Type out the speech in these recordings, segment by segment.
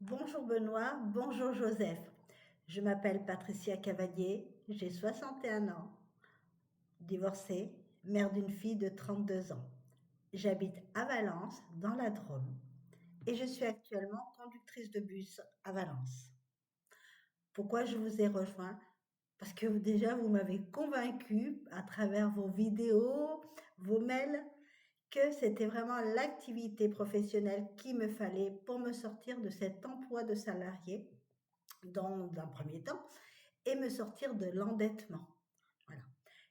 Bonjour Benoît, bonjour Joseph. Je m'appelle Patricia Cavalier, j'ai 61 ans, divorcée, mère d'une fille de 32 ans. J'habite à Valence, dans la Drôme, et je suis actuellement conductrice de bus à Valence. Pourquoi je vous ai rejoint? Parce que déjà vous m'avez convaincu à travers vos vidéos, vos mails, que c'était vraiment l'activité professionnelle qu'il me fallait pour me sortir de cet emploi de salarié dans un premier temps et me sortir de l'endettement. Voilà.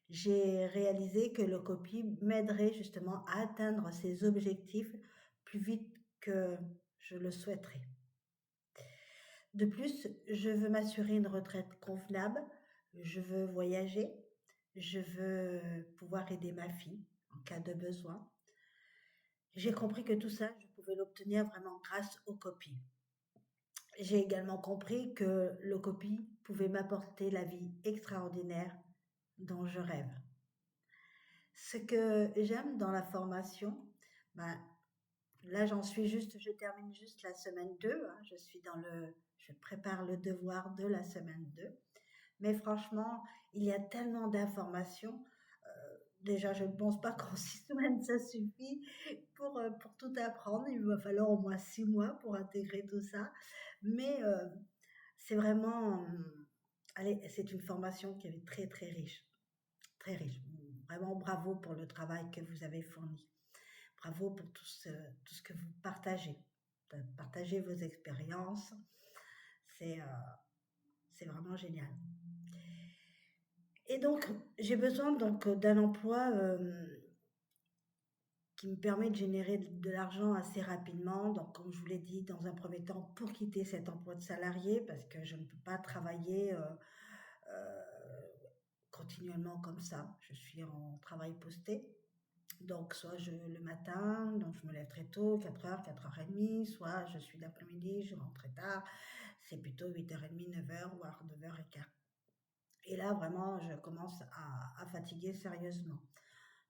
J'ai réalisé que le copie m'aiderait justement à atteindre ces objectifs plus vite que je le souhaiterais. De plus, je veux m'assurer une retraite convenable, je veux voyager, je veux pouvoir aider ma fille en cas de besoin. J'ai compris que tout ça, je pouvais l'obtenir vraiment grâce aux copies. J'ai également compris que le copie pouvait m'apporter la vie extraordinaire dont je rêve. Ce que j'aime dans la formation, ben, là je termine juste la semaine 2, hein, je prépare le devoir de la semaine 2. Mais franchement, il y a tellement d'informations. Déjà, je ne pense pas qu'en 6 semaines, ça suffit pour tout apprendre. Il va falloir au moins 6 mois pour intégrer tout ça. Mais c'est vraiment, allez, c'est une formation qui est très très riche, très riche. Vraiment bravo pour le travail que vous avez fourni. Bravo pour tout ce que vous partagez. Partagez vos expériences. C'est euh, c'est vraiment génial. Et donc, j'ai besoin donc d'un emploi qui me permet de générer de l'argent assez rapidement. Donc, comme je vous l'ai dit, dans un premier temps, pour quitter cet emploi de salarié, parce que je ne peux pas travailler euh, continuellement comme ça. Je suis en travail posté. Donc, soit le matin, donc je me lève très tôt, 4h, 4h30, soit je suis l'après-midi, je rentre très tard, c'est plutôt 8h30, 9h, voire 9h15. Et là, vraiment, je commence à fatiguer sérieusement.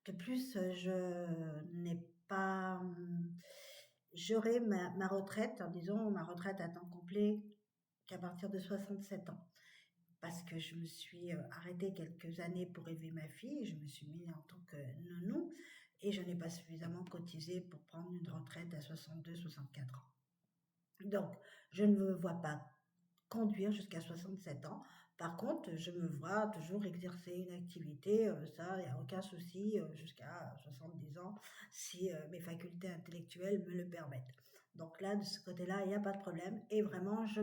De plus, je n'ai pas. J'aurai ma retraite, disons ma retraite à temps complet, qu'à partir de 67 ans. Parce que je me suis arrêtée quelques années pour élever ma fille, je me suis mise en tant que nounou et je n'ai pas suffisamment cotisé pour prendre une retraite à 62, 64 ans. Donc, je ne me vois pas conduire jusqu'à 67 ans. Par contre, je me vois toujours exercer une activité, ça, il n'y a aucun souci, jusqu'à 70 ans, si mes facultés intellectuelles me le permettent. Donc là, de ce côté-là, il n'y a pas de problème. Et vraiment, je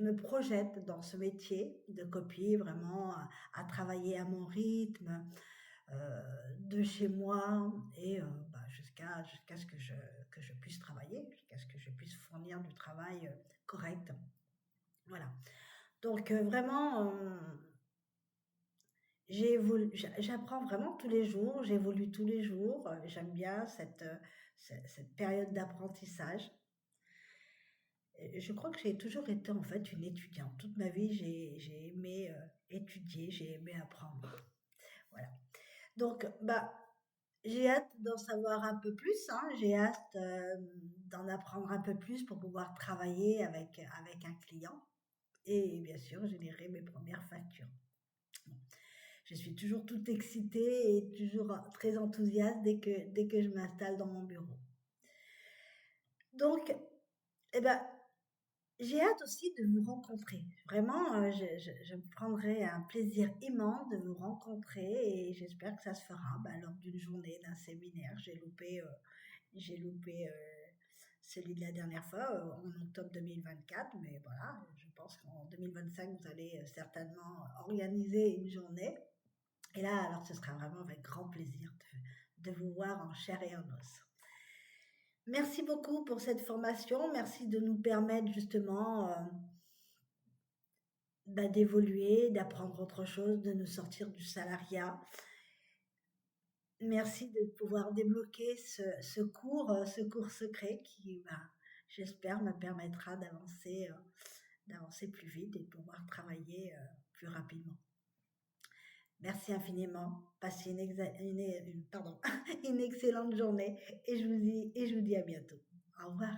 me projette dans ce métier de copie, vraiment à travailler à mon rythme, de chez moi et jusqu'à ce que je puisse travailler, jusqu'à ce que je puisse fournir du travail correct. Voilà. Donc vraiment, j'apprends vraiment tous les jours, j'évolue tous les jours. J'aime bien cette période d'apprentissage. Et je crois que j'ai toujours été en fait une étudiante. Toute ma vie, j'ai aimé étudier, j'ai aimé apprendre. Voilà. Donc, bah, j'ai hâte d'en savoir un peu plus, hein. J'ai hâte d'en apprendre un peu plus pour pouvoir travailler avec un client et bien sûr générer mes premières factures. Bon. Je suis toujours toute excitée et toujours très enthousiaste dès que je m'installe dans mon bureau. Donc, eh ben, j'ai hâte aussi de vous rencontrer. Vraiment, je me prendrai un plaisir immense de vous rencontrer et j'espère que ça se fera lors d'une journée, d'un séminaire. J'ai loupé celui de la dernière fois en octobre 2024, mais voilà, je pense qu'en 2025, vous allez certainement organiser une journée. Et là, alors, ce sera vraiment avec grand plaisir de vous voir en chair et en os. Merci beaucoup pour cette formation. Merci de nous permettre justement d'évoluer, d'apprendre autre chose, de nous sortir du salariat. Merci de pouvoir débloquer ce cours secret qui, j'espère, me permettra d'avancer plus vite et de pouvoir travailler plus rapidement. Merci infiniment. Passez pardon, une excellente journée et je vous dis à bientôt. Au revoir.